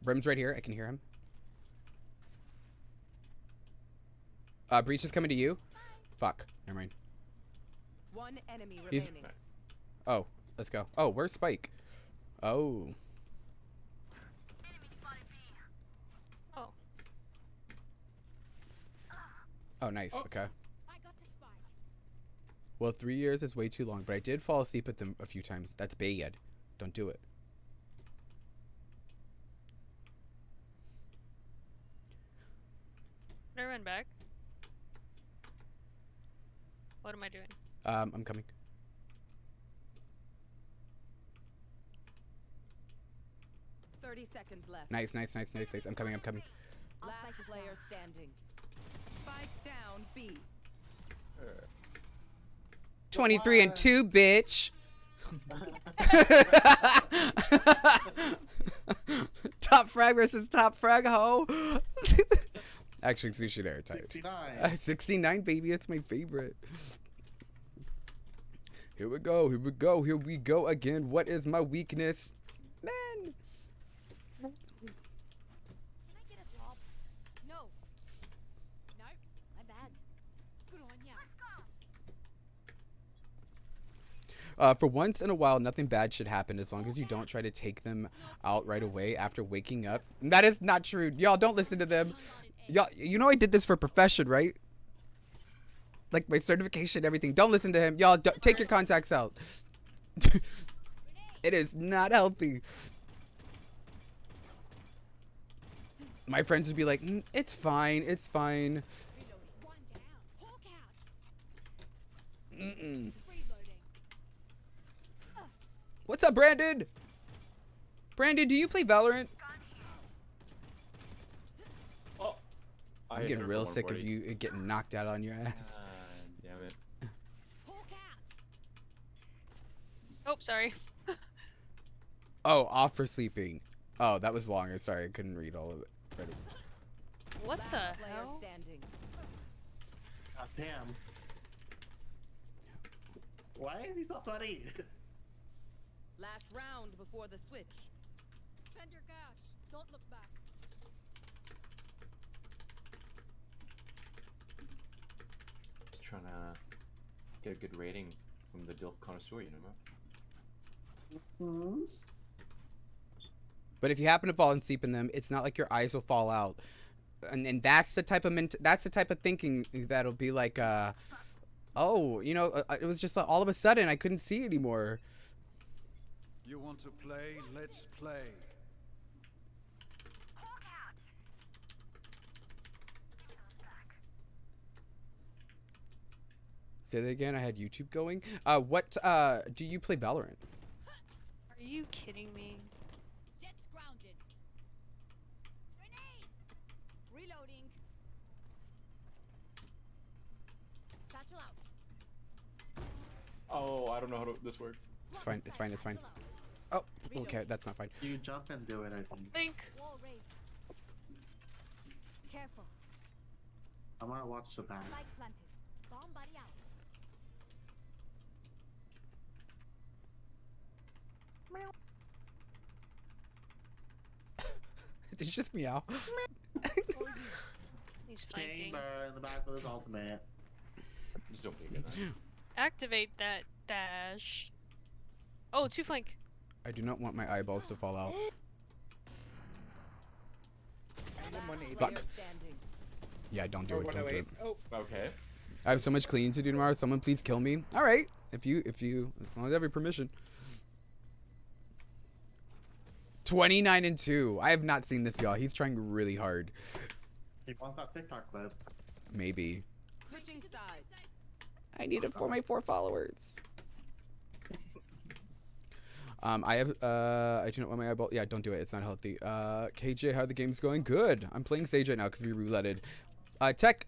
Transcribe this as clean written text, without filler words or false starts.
Brim's right here. I can hear him. Breach is coming to you. Fuck. Never mind. One enemy He's- remaining. Oh, let's go. Oh, where's Spike? Oh. Oh. Oh, nice. Oh. Okay. I got the spike. Well, 3 years is way too long, but I did fall asleep at them a few times. That's bad. Don't do it. Can I run back? What am I doing? I'm coming. Thirty seconds left. Nice, nice, nice, nice, nice. I'm coming, I'm coming. Last player standing. Spike down B. 23 and 2, bitch. Top frag versus top frag, ho. Actually, Sushi Air tired. 69. 69, baby. It's my favorite. Here we go. Here we go. Here we go again. What is my weakness? Man. Can I get a job? No. No, my bad. Good on ya. For once in a while, nothing bad should happen as long as you don't try to take them out right away after waking up. That is not true. Y'all don't listen to them. Y'all, you know I did this for profession, right? Like my certification, everything. Don't listen to him. Y'all, take your contacts out. It is not healthy. My friends would be like, it's fine. It's fine. Reloading. One down. Hawk out. Mm-mm. Reloading. What's up, Brandon? Brandon, do you play Valorant? Oh. I'm getting real sick of you getting knocked out on your ass. Damn it. Hawk out. Oh, sorry. Oh, off for sleeping. Oh, that was longer. Sorry, I couldn't read all of it. What the Last player hell? standing. God damn. Why is he so sweaty? Last round before the switch. Spend your cash. Don't look back. Just trying to get a good rating from the DILF connoisseur, you know? But if you happen to fall asleep in them, it's not like your eyes will fall out. And that's the type of that's the type of thinking that'll be like, oh, you know, it was just all of a sudden I couldn't see anymore. You want to play? Let's play. Say that again. I had YouTube going. What do you play Valorant? Are you kidding me? Jets grounded. Grenade. Reloading. Satchel out. Oh, I don't know how this works. It's fine. It's fine. It's fine. Oh, okay. That's not fine. You jump and do it, I think. Think. Wall raised. Careful. I might watch the back. Spike planted. Bomb buddy out. Did you just meow? He's flanking. Chamber in the back with his ultimate. Just don't peek at that. Activate that dash. Oh, two flank. I do not want my eyeballs to fall out. Last Fuck. player standing. Yeah, don't do it. Don't do it. Oh, okay. I have so much cleaning to do tomorrow. Someone please kill me. All right. If you, as long as I have your permission. 29 and 2. I have not seen this, y'all. He's trying really hard. He wants that TikTok clip. Maybe. Switching sides. I need it for my 4 followers. I have, I do not want my eyeball. Yeah, don't do it. It's not healthy. KJ, how are the games going? Good. I'm playing Sage right now because we rouletted. Tech,